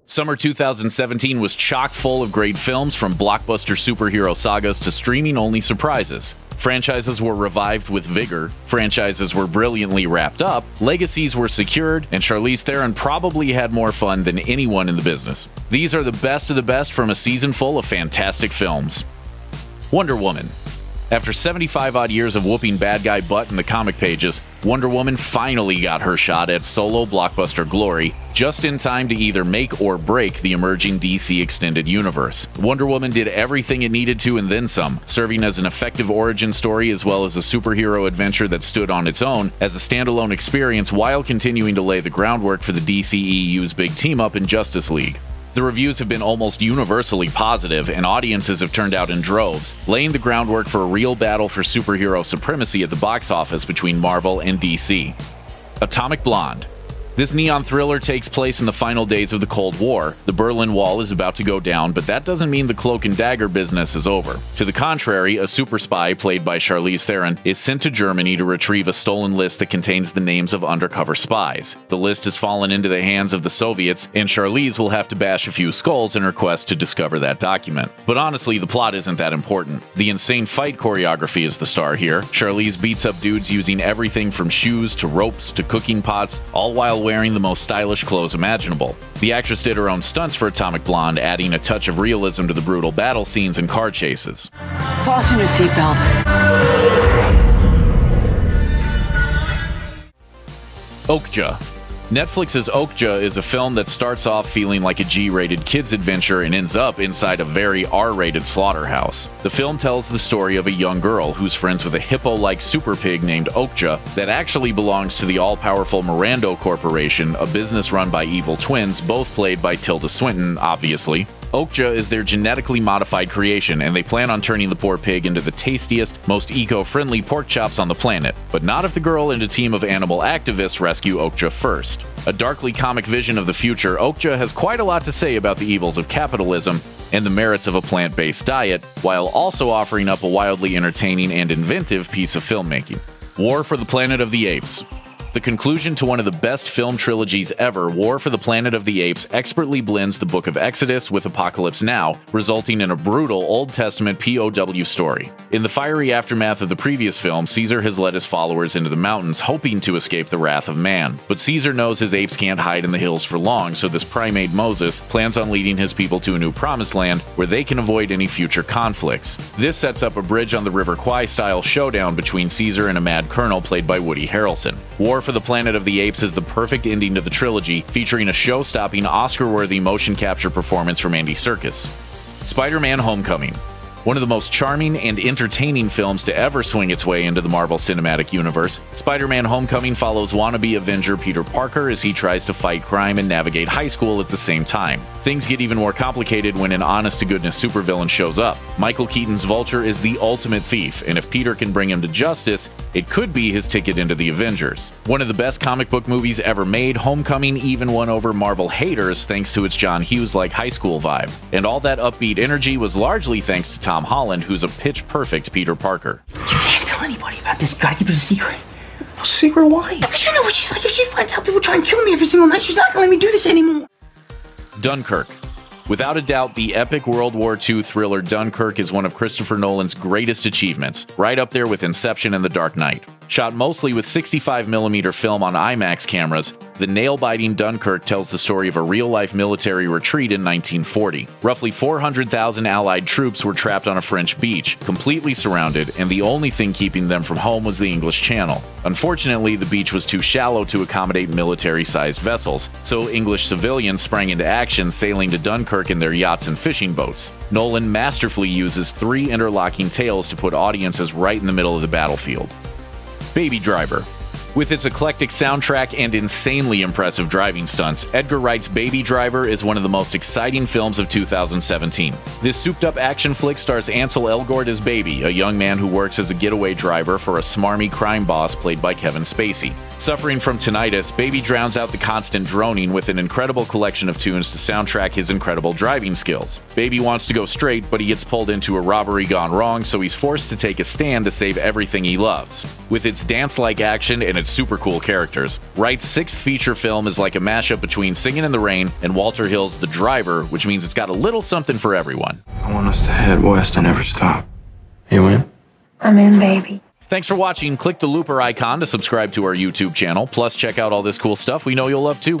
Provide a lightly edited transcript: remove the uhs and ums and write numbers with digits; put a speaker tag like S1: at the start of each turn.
S1: Summer 2017 was chock full of great films, from blockbuster superhero sagas to streaming-only surprises. Franchises were revived with vigor, franchises were brilliantly wrapped up, legacies were secured, and Charlize Theron probably had more fun than anyone in the business. These are the best of the best from a season full of fantastic films. Wonder Woman. After 75-odd years of whooping bad guy butt in the comic pages, Wonder Woman finally got her shot at solo blockbuster glory, just in time to either make or break the emerging DC Extended Universe. Wonder Woman did everything it needed to and then some, serving as an effective origin story as well as a superhero adventure that stood on its own as a standalone experience while continuing to lay the groundwork for the DCEU's big team-up in Justice League. The reviews have been almost universally positive, and audiences have turned out in droves, laying the groundwork for a real battle for superhero supremacy at the box office between Marvel and DC. Atomic Blonde. This neon thriller takes place in the final days of the Cold War. The Berlin Wall is about to go down, but that doesn't mean the cloak and dagger business is over. To the contrary, a super spy played by Charlize Theron is sent to Germany to retrieve a stolen list that contains the names of undercover spies. The list has fallen into the hands of the Soviets, and Charlize will have to bash a few skulls in her quest to discover that document. But honestly, the plot isn't that important. The insane fight choreography is the star here. Charlize beats up dudes using everything from shoes to ropes to cooking pots, all while wearing the most stylish clothes imaginable. The actress did her own stunts for Atomic Blonde, adding a touch of realism to the brutal battle scenes and car chases.
S2: Fasten your seatbelt.
S1: Okja. Netflix's Okja is a film that starts off feeling like a G-rated kids adventure and ends up inside a very R-rated slaughterhouse. The film tells the story of a young girl who's friends with a hippo-like super pig named Okja that actually belongs to the all-powerful Mirando Corporation, a business run by evil twins, both played by Tilda Swinton, obviously. Okja is their genetically modified creation, and they plan on turning the poor pig into the tastiest, most eco-friendly pork chops on the planet. But not if the girl and a team of animal activists rescue Okja first. A darkly comic vision of the future, Okja has quite a lot to say about the evils of capitalism and the merits of a plant-based diet, while also offering up a wildly entertaining and inventive piece of filmmaking. War for the Planet of the Apes. The conclusion to one of the best film trilogies ever, War for the Planet of the Apes expertly blends the Book of Exodus with Apocalypse Now, resulting in a brutal Old Testament POW story. In the fiery aftermath of the previous film, Caesar has led his followers into the mountains hoping to escape the wrath of man. But Caesar knows his apes can't hide in the hills for long, so this primate Moses plans on leading his people to a new promised land where they can avoid any future conflicts. This sets up a bridge on the River Kwai-style showdown between Caesar and a mad colonel played by Woody Harrelson. War for the Planet of the Apes is the perfect ending to the trilogy, featuring a show-stopping, Oscar-worthy motion capture performance from Andy Serkis. Spider-Man: Homecoming. One of the most charming and entertaining films to ever swing its way into the Marvel Cinematic Universe, Spider-Man: Homecoming follows wannabe Avenger Peter Parker as he tries to fight crime and navigate high school at the same time. Things get even more complicated when an honest-to-goodness supervillain shows up. Michael Keaton's Vulture is the ultimate thief, and if Peter can bring him to justice, it could be his ticket into the Avengers. One of the best comic book movies ever made, Homecoming even won over Marvel haters thanks to its John Hughes-like high school vibe. And all that upbeat energy was largely thanks to Tom Holland, who's a pitch-perfect Peter Parker.
S3: You can't tell anybody about this. You gotta keep it a secret.
S4: A secret? Why?
S3: Because you know what she's like. If she finds out people try and kill me every single night, she's not gonna let me do this anymore.
S1: Dunkirk. Without a doubt, the epic World War II thriller Dunkirk is one of Christopher Nolan's greatest achievements, right up there with Inception and The Dark Knight. Shot mostly with 65mm film on IMAX cameras, the nail-biting Dunkirk tells the story of a real-life military retreat in 1940. Roughly 400,000 Allied troops were trapped on a French beach, completely surrounded, and the only thing keeping them from home was the English Channel. Unfortunately, the beach was too shallow to accommodate military-sized vessels, so English civilians sprang into action, sailing to Dunkirk in their yachts and fishing boats. Nolan masterfully uses 3 interlocking tales to put audiences right in the middle of the battlefield. Baby Driver. With its eclectic soundtrack and insanely impressive driving stunts, Edgar Wright's Baby Driver is one of the most exciting films of 2017. This souped-up action flick stars Ansel Elgort as Baby, a young man who works as a getaway driver for a smarmy crime boss played by Kevin Spacey. Suffering from tinnitus, Baby drowns out the constant droning with an incredible collection of tunes to soundtrack his incredible driving skills. Baby wants to go straight, but he gets pulled into a robbery gone wrong, so he's forced to take a stand to save everything he loves. With its dance-like action and its its super cool characters. Wright's sixth feature film is like a mashup between Singing in the Rain and Walter Hill's The Driver, which means it's got a little something for everyone.
S4: I want us to head west and never stop. You in?
S2: I'm in, baby.
S1: Thanks for watching. Click the looper icon to subscribe to our YouTube channel. Plus, check out all this cool stuff we know you'll love too.